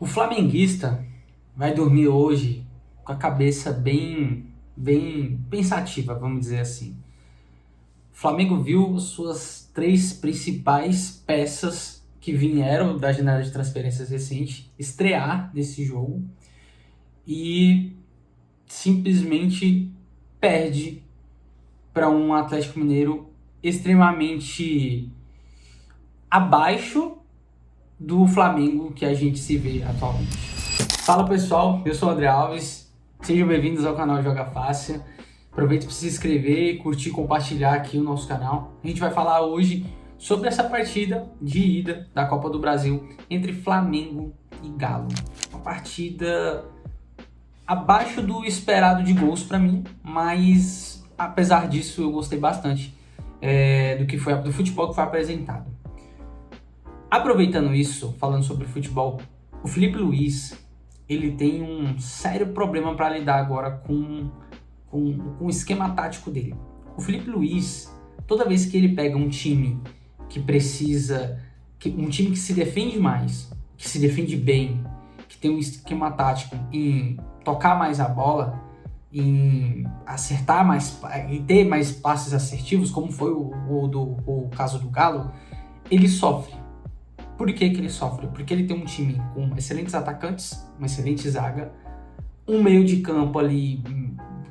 O flamenguista vai dormir hoje com a cabeça bem pensativa, vamos dizer assim. O Flamengo viu suas três principais peças que vieram da janela de transferências recente estrear nesse jogo e simplesmente perde para um Atlético Mineiro extremamente abaixo do Flamengo que a gente se vê atualmente. Fala pessoal, eu sou o André Alves, sejam bem-vindos ao canal Joga Fácil. Aproveite para se inscrever, curtir, compartilhar aqui o nosso canal. A gente vai falar hoje sobre essa partida de ida da Copa do Brasil entre Flamengo e Galo. Uma partida abaixo do esperado de gols para mim, mas apesar disso eu gostei bastante do futebol que foi apresentado. Aproveitando isso, falando sobre futebol, o Felipe Luiz ele tem um sério problema para lidar agora com o esquema tático dele. O Felipe Luiz, toda vez que ele pega um time um time que se defende mais, que se defende bem, que tem um esquema tático em tocar mais a bola, em acertar mais e ter mais passes assertivos, como foi o caso do Galo, ele sofre. Por que ele sofre? Porque ele tem um time com excelentes atacantes, uma excelente zaga, um meio de campo ali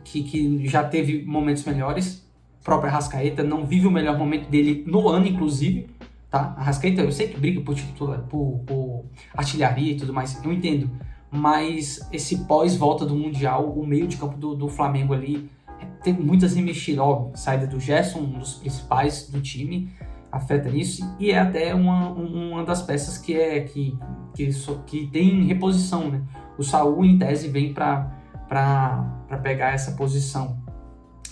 que já teve momentos melhores. O próprio Arrascaeta não vive o melhor momento dele no ano, inclusive. Tá? Arrascaeta, eu sei que briga por artilharia e tudo mais, eu entendo. Mas esse pós-volta do Mundial, o meio de campo do Flamengo ali tem muitas remexidas, óbvio. Saída do Gerson, um dos principais do time, afeta nisso, e é até uma das peças que tem reposição, né? O Saúl, em tese, vem para pegar essa posição,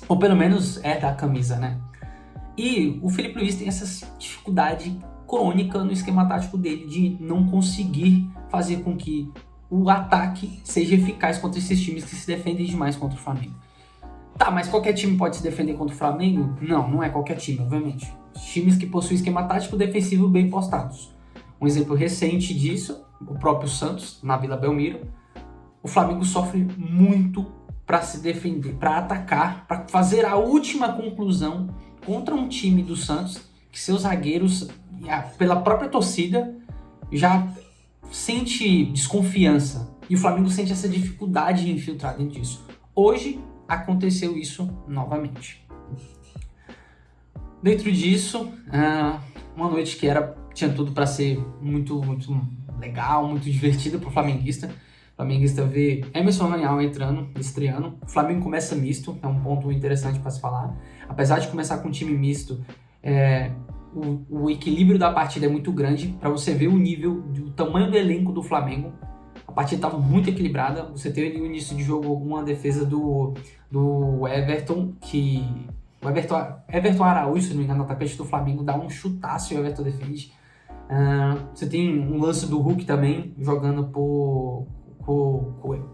ou pelo menos é da camisa, né? E o Felipe Luiz tem essa dificuldade crônica no esquema tático dele de não conseguir fazer com que o ataque seja eficaz contra esses times que se defendem demais contra o Flamengo. Tá, mas qualquer time pode se defender contra o Flamengo? Não, não é qualquer time, obviamente. Times que possuem esquema tático defensivo bem postados. Um exemplo recente disso, o próprio Santos, na Vila Belmiro. O Flamengo sofre muito para se defender, para atacar, para fazer a última conclusão contra um time do Santos, que seus zagueiros, pela própria torcida, já sente desconfiança. E o Flamengo sente essa dificuldade de infiltrar dentro disso. Hoje aconteceu isso novamente. Dentro disso, uma noite que tinha tudo para ser muito legal, muito divertida para o flamenguista. O flamenguista vê Emerson Royal estreando. O Flamengo começa misto, é um ponto interessante para se falar. Apesar de começar com um time misto, o equilíbrio da partida é muito grande para você ver o nível, o tamanho do elenco do Flamengo. A partida estava muito equilibrada. Você teve no início de jogo uma defesa do Everton, o Everton Araújo, se não me engano, o atacante do Flamengo, dá um chutaço e o Everton defende. Você tem um lance do Hulk também, jogando por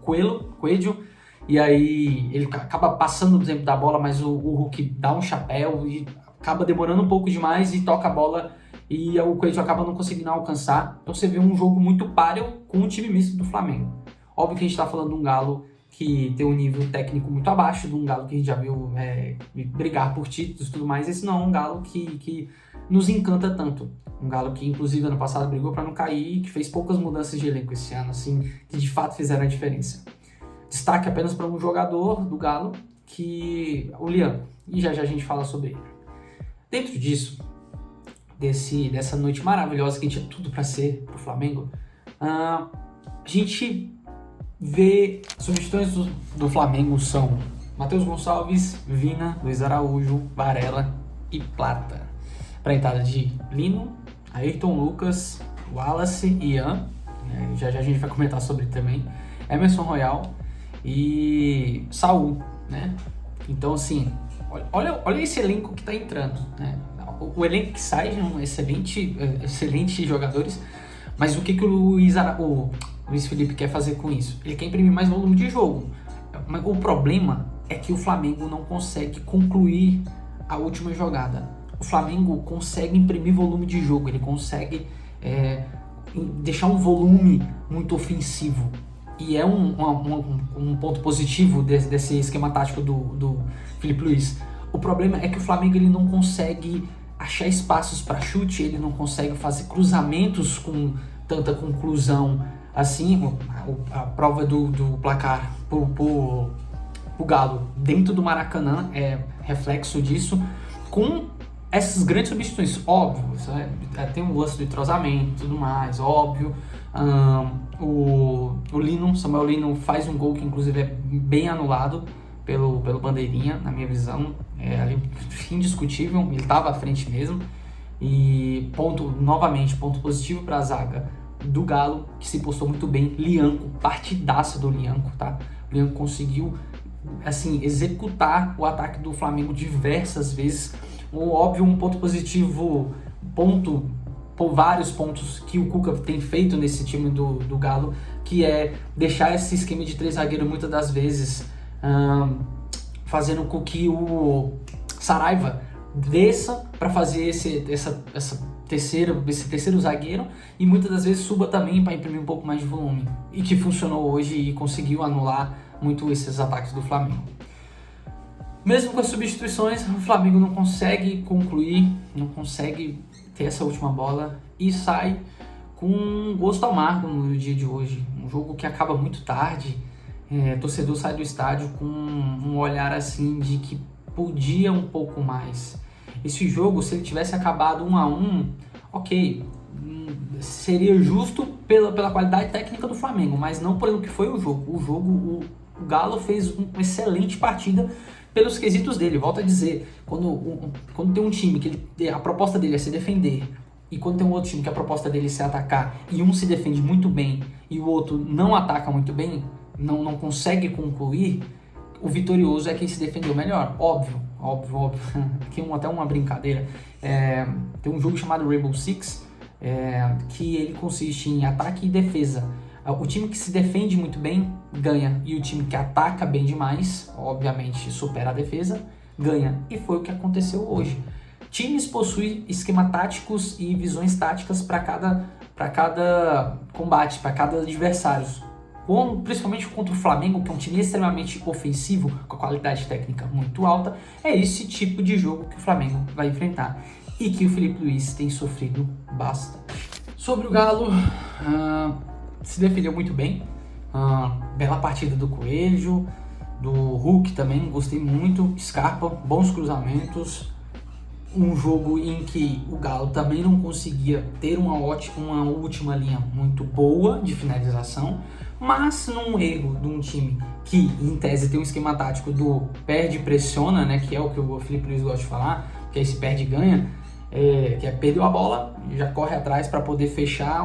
Coelho, e aí ele acaba passando do tempo da bola, mas o Hulk dá um chapéu e acaba demorando um pouco demais e toca a bola e o Coelho acaba não conseguindo alcançar. Então você vê um jogo muito páreo com o time misto do Flamengo. Óbvio que a gente está falando de um Galo que tem um nível técnico muito abaixo, de um Galo que a gente já viu brigar por títulos e tudo mais. Esse não é um Galo que nos encanta tanto. Um Galo que, inclusive, ano passado brigou para não cair, que fez poucas mudanças de elenco esse ano, assim, que de fato fizeram a diferença. Destaque apenas para um jogador do Galo, o Lian, e já a gente fala sobre ele. Dentro disso, dessa noite maravilhosa que a gente tinha tudo para ser pro Flamengo, a gente vê as substituições do Flamengo são Matheus Gonçalves, Vina, Luiz Araújo, Varela e Plata. Para a entrada de Lino, Ayrton Lucas, Wallace e Ian, né? Já a gente vai comentar sobre também, Emerson Royal e Saúl, né? Então assim, olha esse elenco que está entrando, né? O elenco que sai são excelentes jogadores, mas o que o Luiz Felipe quer fazer com isso? Ele quer imprimir mais volume de jogo. Mas o problema é que o Flamengo não consegue concluir a última jogada. O Flamengo consegue imprimir volume de jogo, ele consegue deixar um volume muito ofensivo. E é um ponto positivo desse esquema tático do Filipe Luís. O problema é que o Flamengo ele não consegue achar espaços para chute, ele não consegue fazer cruzamentos com tanta conclusão assim. A prova do placar pro Galo dentro do Maracanã é reflexo disso, com essas grandes substituições, óbvio, tem um lance do entrosamento e tudo mais, óbvio. O Samuel Lino faz um gol que inclusive é bem anulado pelo Bandeirinha, na minha visão, ali, indiscutível, ele estava à frente mesmo. E novamente, ponto positivo para a zaga do Galo, que se postou muito bem. Lianco, partidaça do Lianco, tá? O Lianco conseguiu, assim, executar o ataque do Flamengo diversas vezes. Óbvio, um ponto positivo, por vários pontos que o Cuca tem feito nesse time do Galo, que é deixar esse esquema de 3 zagueiros muitas das vezes fazendo com que o Saraiva desça para fazer esse terceiro zagueiro e muitas das vezes suba também para imprimir um pouco mais de volume, e que funcionou hoje e conseguiu anular muito esses ataques do Flamengo. Mesmo com as substituições, o Flamengo não consegue concluir, não consegue ter essa última bola e sai com um gosto amargo no dia de hoje. Um jogo que acaba muito tarde, torcedor sai do estádio com um olhar assim de que podia um pouco mais. Esse jogo, se ele tivesse acabado 1-1, ok, seria justo pela qualidade técnica do Flamengo, mas não pelo que foi o jogo. O Galo fez uma excelente partida pelos quesitos dele. Volto a dizer, quando tem um time que a proposta dele é se defender, e quando tem um outro time que a proposta dele é se atacar, e um se defende muito bem e o outro não ataca muito bem, não consegue concluir, o vitorioso é quem se defendeu melhor. Óbvio. Aqui até uma brincadeira. Tem um jogo chamado Rainbow Six, que ele consiste em ataque e defesa. O time que se defende muito bem ganha, e o time que ataca bem demais, obviamente supera a defesa, ganha. E foi o que aconteceu hoje. Times possuem esquemas táticos e visões táticas para cada combate, para cada adversário. Principalmente contra o Flamengo, que é um time extremamente ofensivo, com a qualidade técnica muito alta, é esse tipo de jogo que o Flamengo vai enfrentar e que o Filipe Luís tem sofrido bastante. Sobre o Galo, se defendeu muito bem, bela partida do Coelho, do Hulk também, gostei muito, Scarpa, bons cruzamentos, um jogo em que o Galo também não conseguia ter uma última linha muito boa de finalização, mas num erro de um time que, em tese, tem um esquema tático do perde e pressiona, né, que é o que o Filipe Luís gosta de falar, que é esse perde e ganha, que é perdeu a bola, já corre atrás para poder fechar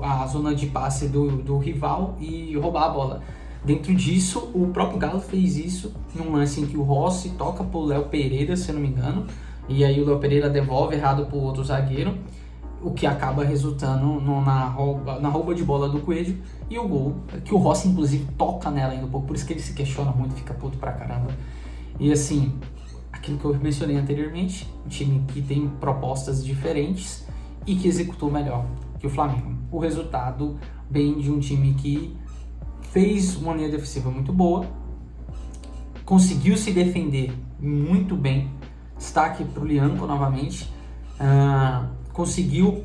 a zona de passe do rival e roubar a bola. Dentro disso, o próprio Galo fez isso num lance em que o Rossi toca pro Léo Pereira, se eu não me engano, e aí o Léo Pereira devolve errado pro outro zagueiro, o que acaba resultando na rouba de bola do Coelho e o gol, que o Rossi inclusive toca nela ainda um pouco, por isso que ele se questiona muito, fica puto pra caramba. E assim, aquilo que eu mencionei anteriormente, um time que tem propostas diferentes e que executou melhor que o Flamengo. O resultado vem de um time que fez uma linha defensiva muito boa, conseguiu se defender muito bem, destaque para o Lianco novamente, conseguiu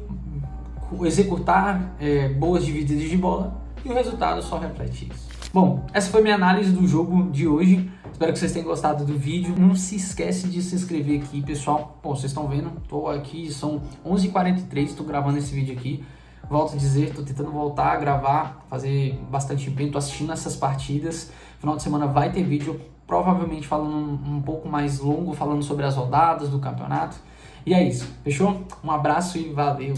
executar boas divididas de bola e o resultado só reflete isso. Bom, essa foi minha análise do jogo de hoje. Espero que vocês tenham gostado do vídeo. Não se esquece de se inscrever aqui, pessoal. Bom, vocês estão vendo, tô aqui, são 11h43, estou gravando esse vídeo aqui. Volto a dizer, estou tentando voltar a gravar, fazer bastante empenho, estou assistindo essas partidas. Final de semana vai ter vídeo, provavelmente falando um pouco mais longo, falando sobre as rodadas do campeonato. E é isso, fechou? Um abraço e valeu!